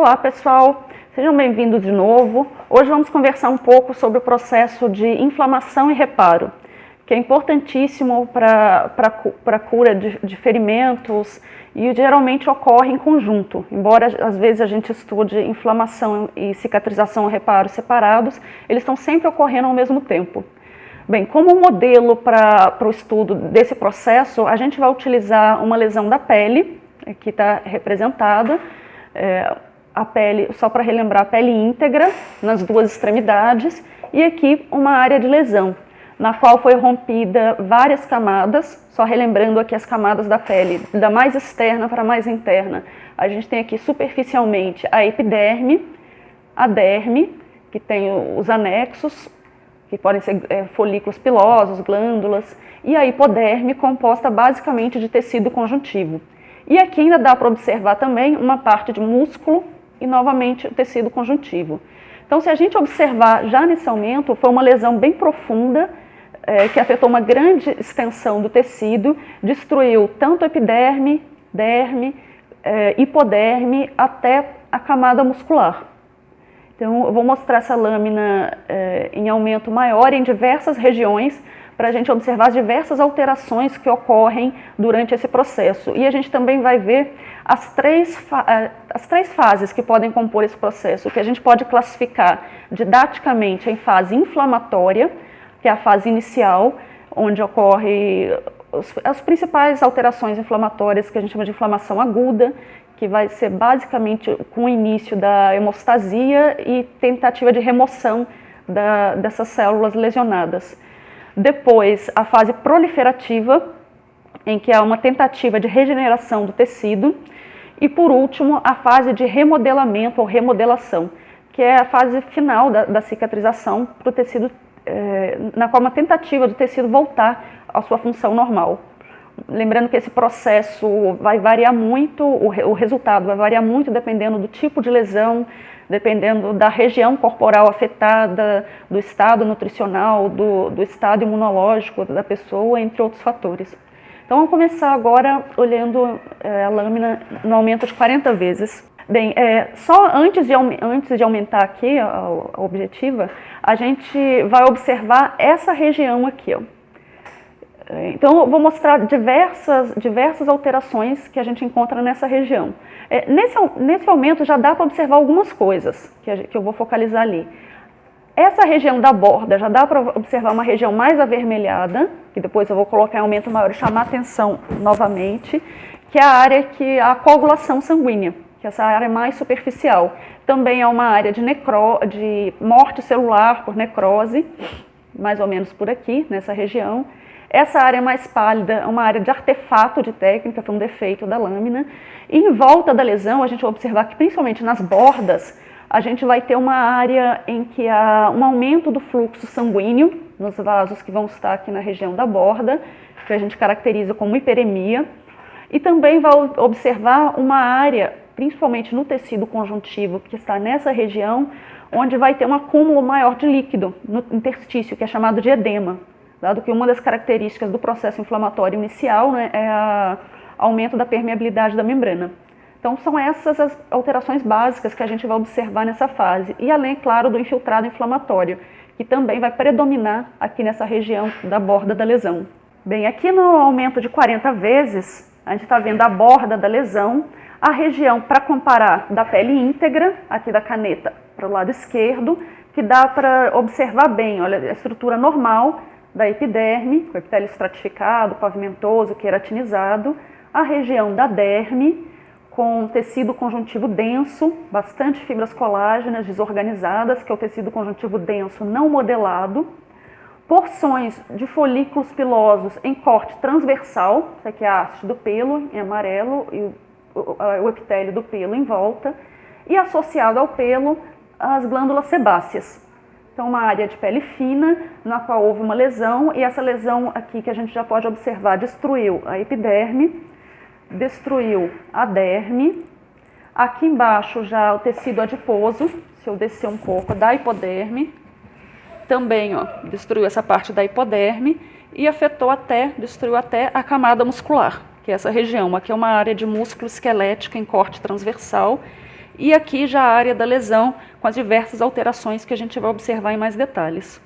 Olá pessoal, sejam bem-vindos de novo. Hoje vamos conversar um pouco sobre o processo de inflamação e reparo, que é importantíssimo para a cura de ferimentos e geralmente ocorre em conjunto. Embora às vezes a gente estude inflamação e cicatrização ou reparo separados, eles estão sempre ocorrendo ao mesmo tempo. Bem, como modelo para o estudo desse processo, a gente vai utilizar uma lesão da pele, aqui está representada, a pele, só para relembrar, a pele íntegra nas duas extremidades e aqui uma área de lesão, na qual foi rompida várias camadas, só relembrando aqui as camadas da pele, da mais externa para a mais interna. A gente tem aqui superficialmente a epiderme, a derme, que tem os anexos, que podem ser folículos pilosos, glândulas, e a hipoderme, composta basicamente de tecido conjuntivo. E aqui ainda dá para observar também uma parte de músculo e novamente o tecido conjuntivo. Então, se a gente observar já nesse aumento, foi uma lesão bem profunda, que afetou uma grande extensão do tecido, destruiu tanto a epiderme, derme, hipoderme, até a camada muscular. Então, eu vou mostrar essa lâmina em aumento maior em diversas regiões, para a gente observar as diversas alterações que ocorrem durante esse processo. E a gente também vai ver as três fases que podem compor esse processo, que a gente pode classificar didaticamente em fase inflamatória, que é a fase inicial, onde ocorre as principais alterações inflamatórias, que a gente chama de inflamação aguda, que vai ser basicamente com o início da hemostasia e tentativa de remoção dessas células lesionadas. Depois, a fase proliferativa, em que há uma tentativa de regeneração do tecido. E, por último, a fase de remodelamento ou remodelação, que é a fase final da cicatrização para o tecido, na qual uma tentativa do tecido voltar à sua função normal. Lembrando que esse processo vai variar muito, o resultado vai variar muito dependendo do tipo de lesão, dependendo da região corporal afetada, do estado nutricional, do estado imunológico da pessoa, entre outros fatores. Então, vamos começar agora olhando a lâmina no aumento de 40 vezes. Bem, só antes de aumentar aqui a objetiva, a gente vai observar essa região aqui, ó. Então, eu vou mostrar diversas alterações que a gente encontra nessa região. Nesse aumento já dá para observar algumas coisas que eu vou focalizar ali. Essa região da borda já dá para observar uma região mais avermelhada, que depois eu vou colocar em aumento maior e chamar a atenção novamente, que é a área que a coagulação sanguínea, que é essa área mais superficial. Também é uma área de morte celular por necrose, mais ou menos por aqui, nessa região. Essa área mais pálida é uma área de artefato de técnica, foi um defeito da lâmina. E em volta da lesão, a gente vai observar que, principalmente nas bordas, a gente vai ter uma área em que há um aumento do fluxo sanguíneo nos vasos que vão estar aqui na região da borda, que a gente caracteriza como hiperemia. E também vai observar uma área, principalmente no tecido conjuntivo, que está nessa região, onde vai ter um acúmulo maior de líquido no interstício, que é chamado de edema. Dado que uma das características do processo inflamatório inicial, né, é o aumento da permeabilidade da membrana. Então, são essas as alterações básicas que a gente vai observar nessa fase. E além, claro, do infiltrado inflamatório, que também vai predominar aqui nessa região da borda da lesão. Bem, aqui no aumento de 40 vezes, a gente está vendo a borda da lesão, a região, para comparar, da pele íntegra, aqui da caneta para o lado esquerdo, que dá para observar bem, olha, a estrutura normal da epiderme, com epitélio estratificado, pavimentoso, queratinizado, a região da derme, com tecido conjuntivo denso, bastante fibras colágenas desorganizadas, que é o tecido conjuntivo denso não modelado, porções de folículos pilosos em corte transversal, isso aqui é a haste do pelo, em amarelo, e o epitélio do pelo em volta, e associado ao pelo, as glândulas sebáceas. Então, uma área de pele fina, na qual houve uma lesão, e essa lesão aqui que a gente já pode observar destruiu a epiderme, destruiu a derme, aqui embaixo já o tecido adiposo, se eu descer um pouco, da hipoderme, também destruiu essa parte da hipoderme e destruiu até a camada muscular, que é essa região. Aqui é uma área de músculo esquelética em corte transversal e aqui já a área da lesão, com as diversas alterações que a gente vai observar em mais detalhes.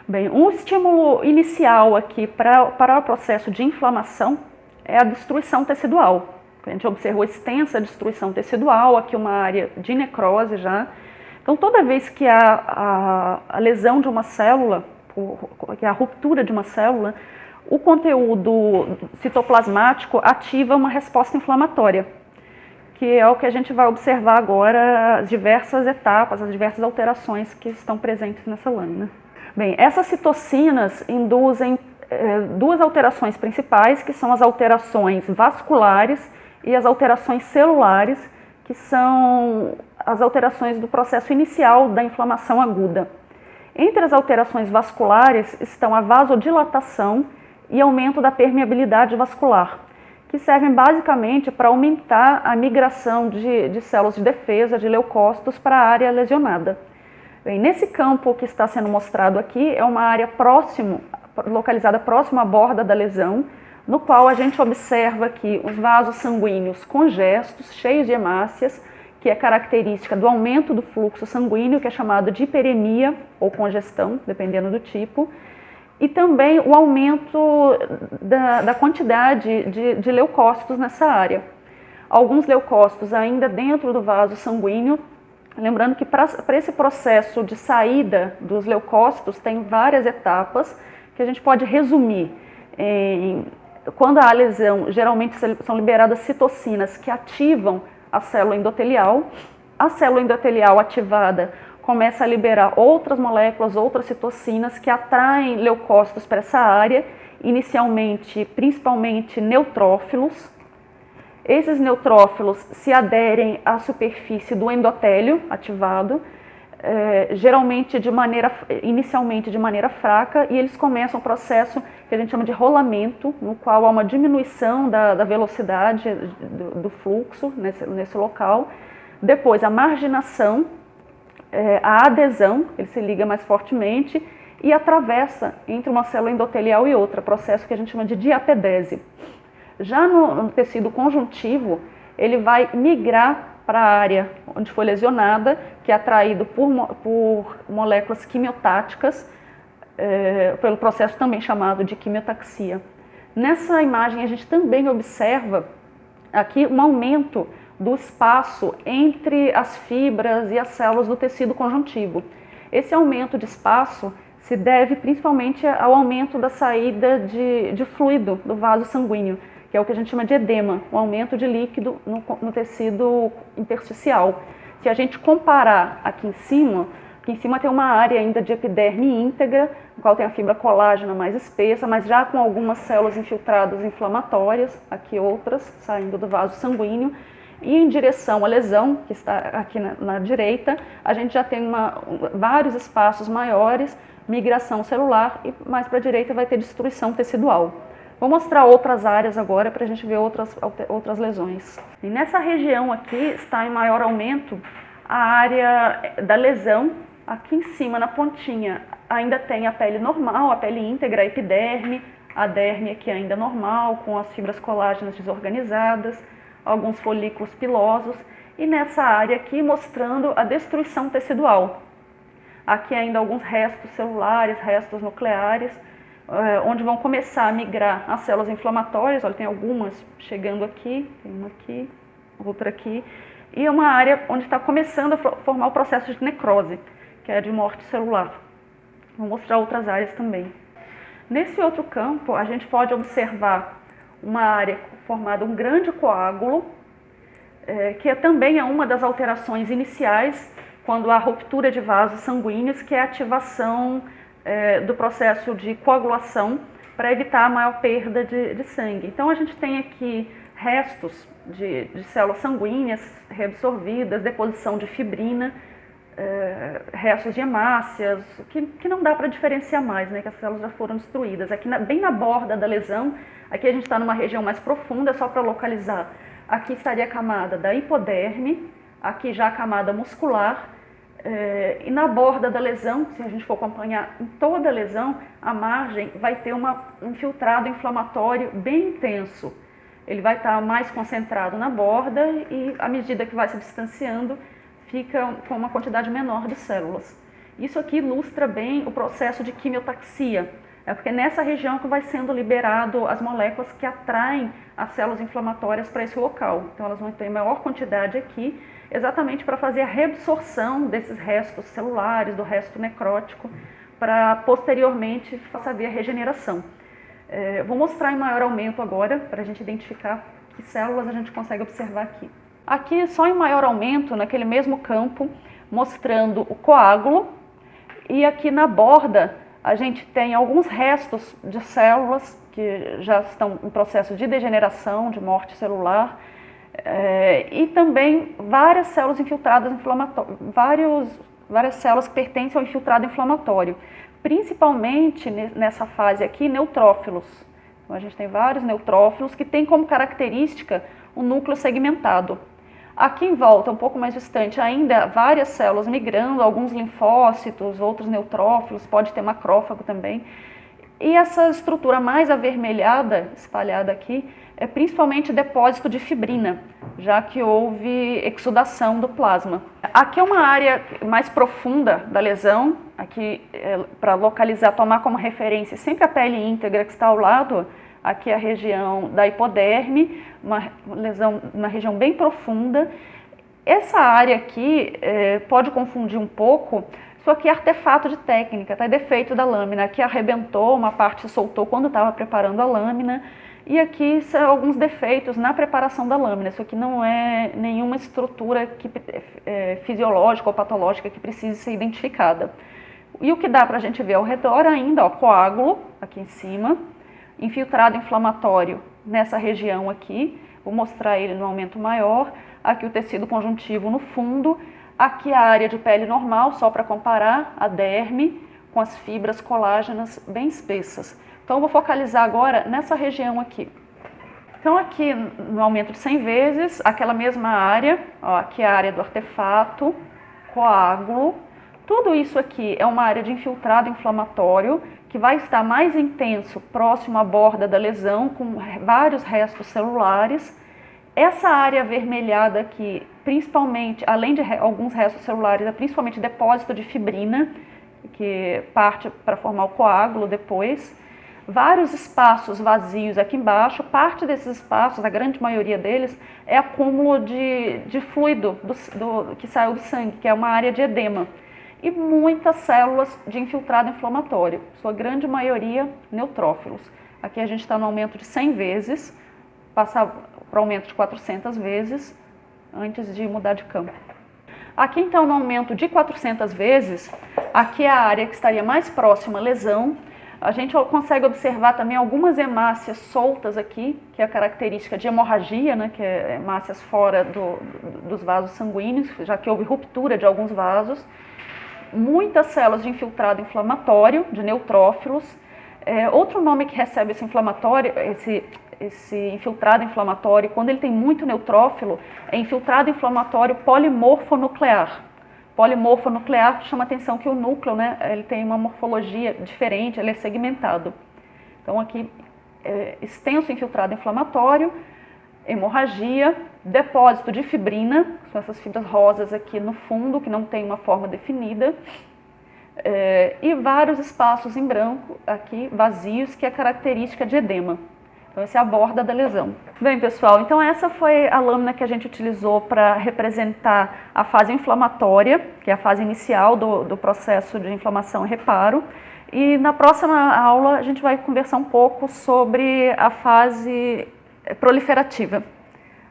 Bem, um estímulo inicial aqui para o processo de inflamação é a destruição tecidual. A gente observou extensa destruição tecidual, aqui uma área de necrose já. Então, toda vez que há a lesão de uma célula, que há a ruptura de uma célula, o conteúdo citoplasmático ativa uma resposta inflamatória, que é o que a gente vai observar agora, as diversas etapas, as diversas alterações que estão presentes nessa lâmina. Bem, essas citocinas induzem duas alterações principais, que são as alterações vasculares e as alterações celulares, que são as alterações do processo inicial da inflamação aguda. Entre as alterações vasculares estão a vasodilatação e aumento da permeabilidade vascular, que servem basicamente para aumentar a migração de células de defesa, de leucócitos, para a área lesionada. Bem, nesse campo que está sendo mostrado aqui é uma área localizada próximo à borda da lesão, no qual a gente observa aqui os vasos sanguíneos congestos, cheios de hemácias, que é característica do aumento do fluxo sanguíneo, que é chamado de hiperemia ou congestão, dependendo do tipo, e também o aumento da quantidade de leucócitos nessa área. Alguns leucócitos ainda dentro do vaso sanguíneo, lembrando que para esse processo de saída dos leucócitos tem várias etapas que a gente pode resumir quando há lesão, geralmente são liberadas citocinas que ativam a célula endotelial. A célula endotelial ativada começa a liberar outras moléculas, outras citocinas que atraem leucócitos para essa área, inicialmente, principalmente neutrófilos. Esses neutrófilos se aderem à superfície do endotélio ativado, geralmente inicialmente de maneira fraca, e eles começam um processo que a gente chama de rolamento, no qual há uma diminuição da velocidade do fluxo nesse local. Depois a marginação, a adesão, ele se liga mais fortemente e atravessa entre uma célula endotelial e outra, processo que a gente chama de diapedese. Já no tecido conjuntivo, ele vai migrar para a área onde foi lesionada, que é atraído por moléculas quimiotáticas, pelo processo também chamado de quimiotaxia. Nessa imagem a gente também observa aqui um aumento do espaço entre as fibras e as células do tecido conjuntivo. Esse aumento de espaço se deve principalmente ao aumento da saída de fluido do vaso sanguíneo, que é o que a gente chama de edema, o aumento de líquido no tecido intersticial. Se a gente comparar aqui em cima tem uma área ainda de epiderme íntegra, no qual tem a fibra colágena mais espessa, mas já com algumas células infiltradas inflamatórias, aqui outras saindo do vaso sanguíneo, e em direção à lesão, que está aqui na direita, a gente já tem vários espaços maiores, migração celular, e mais para a direita vai ter destruição tecidual. Vou mostrar outras áreas agora para a gente ver outras lesões. E nessa região aqui está em maior aumento a área da lesão. Aqui em cima, na pontinha, ainda tem a pele normal, a pele íntegra, a epiderme, a derme aqui ainda normal, com as fibras colágenas desorganizadas, alguns folículos pilosos, e nessa área aqui mostrando a destruição tecidual. Aqui ainda alguns restos celulares, restos nucleares, onde vão começar a migrar as células inflamatórias. Olha, tem algumas chegando aqui, tem uma aqui, outra aqui, e é uma área onde está começando a formar o processo de necrose, que é de morte celular. Vou mostrar outras áreas também. Nesse outro campo, a gente pode observar uma área formada um grande coágulo, que também é uma das alterações iniciais quando há ruptura de vasos sanguíneos, que é a ativação do processo de coagulação para evitar a maior perda de sangue. Então a gente tem aqui restos de células sanguíneas reabsorvidas, deposição de fibrina, restos de hemácias, que não dá para diferenciar mais, né, que as células já foram destruídas. Aqui bem na borda da lesão, aqui a gente está numa região mais profunda, só para localizar. Aqui estaria a camada da hipoderme, aqui já a camada muscular, e na borda da lesão, se a gente for acompanhar em toda a lesão, a margem vai ter um infiltrado inflamatório bem intenso. ele vai estar mais concentrado na borda e, à medida que vai se distanciando, fica com uma quantidade menor de células. Isso aqui ilustra bem o processo de quimiotaxia, porque é nessa região que vai sendo liberado as moléculas que atraem as células inflamatórias para esse local. Então elas vão ter maior quantidade aqui, exatamente para fazer a reabsorção desses restos celulares, do resto necrótico, para posteriormente fazer a regeneração. Vou mostrar em maior aumento agora, para a gente identificar que células a gente consegue observar aqui. Aqui só em maior aumento, naquele mesmo campo, mostrando o coágulo, e aqui na borda a gente tem alguns restos de células que já estão em processo de degeneração, de morte celular, e também várias células infiltradas inflamatórias, várias células que pertencem ao infiltrado inflamatório, principalmente nessa fase aqui, neutrófilos. Então, a gente tem vários neutrófilos que têm como característica o núcleo segmentado. Aqui em volta, um pouco mais distante, ainda várias células migrando, alguns linfócitos, outros neutrófilos, pode ter macrófago também. E essa estrutura mais avermelhada, espalhada aqui, é principalmente depósito de fibrina, já que houve exudação do plasma. Aqui é uma área mais profunda da lesão, aqui para localizar, tomar como referência sempre a pele íntegra que está ao lado. Aqui é a região da hipoderme, uma lesão na região bem profunda. Essa área aqui pode confundir um pouco, isso aqui é artefato de técnica, tá? É defeito da lâmina. Aqui arrebentou, uma parte soltou quando estava preparando a lâmina. E aqui são alguns defeitos na preparação da lâmina. Isso aqui não é nenhuma estrutura fisiológica ou patológica que precise ser identificada. E o que dá para a gente ver ao redor ainda, ó, coágulo aqui em cima, infiltrado inflamatório nessa região aqui, vou mostrar ele no aumento maior, aqui o tecido conjuntivo no fundo, aqui a área de pele normal, só para comparar, a derme, com as fibras colágenas bem espessas. Então eu vou focalizar agora nessa região aqui. Então aqui no aumento de 100 vezes, aquela mesma área, ó, aqui é a área do artefato, coágulo, tudo isso aqui é uma área de infiltrado inflamatório, que vai estar mais intenso próximo à borda da lesão, com vários restos celulares. Essa área avermelhada aqui, principalmente, além de alguns restos celulares, é principalmente depósito de fibrina, que parte para formar o coágulo depois. Vários espaços vazios aqui embaixo, parte desses espaços, a grande maioria deles, é acúmulo de fluido que saiu do sangue, que é uma área de edema. E muitas células de infiltrado inflamatório, sua grande maioria neutrófilos. Aqui a gente está no aumento de 100 vezes, passar para o aumento de 400 vezes antes de mudar de campo. Aqui então no aumento de 400 vezes, aqui é a área que estaria mais próxima à lesão. A gente consegue observar também algumas hemácias soltas aqui, que é a característica de hemorragia, né, que é hemácias fora dos vasos sanguíneos, já que houve ruptura de alguns vasos. Muitas células de infiltrado inflamatório, de neutrófilos. Outro nome que recebe esse inflamatório, esse infiltrado inflamatório, quando ele tem muito neutrófilo, é infiltrado inflamatório polimorfonuclear. Polimorfonuclear chama a atenção que o núcleo, né, ele tem uma morfologia diferente, ele é segmentado. Então aqui, extenso infiltrado inflamatório, hemorragia, depósito de fibrina, são essas fibras rosas aqui no fundo, que não tem uma forma definida, e vários espaços em branco aqui, vazios, que é característica de edema. Então essa é a borda da lesão. Bem, pessoal, então essa foi a lâmina que a gente utilizou para representar a fase inflamatória, que é a fase inicial do processo de inflamação e reparo. E na próxima aula a gente vai conversar um pouco sobre a fase proliferativa.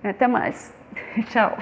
Até mais. Tchau.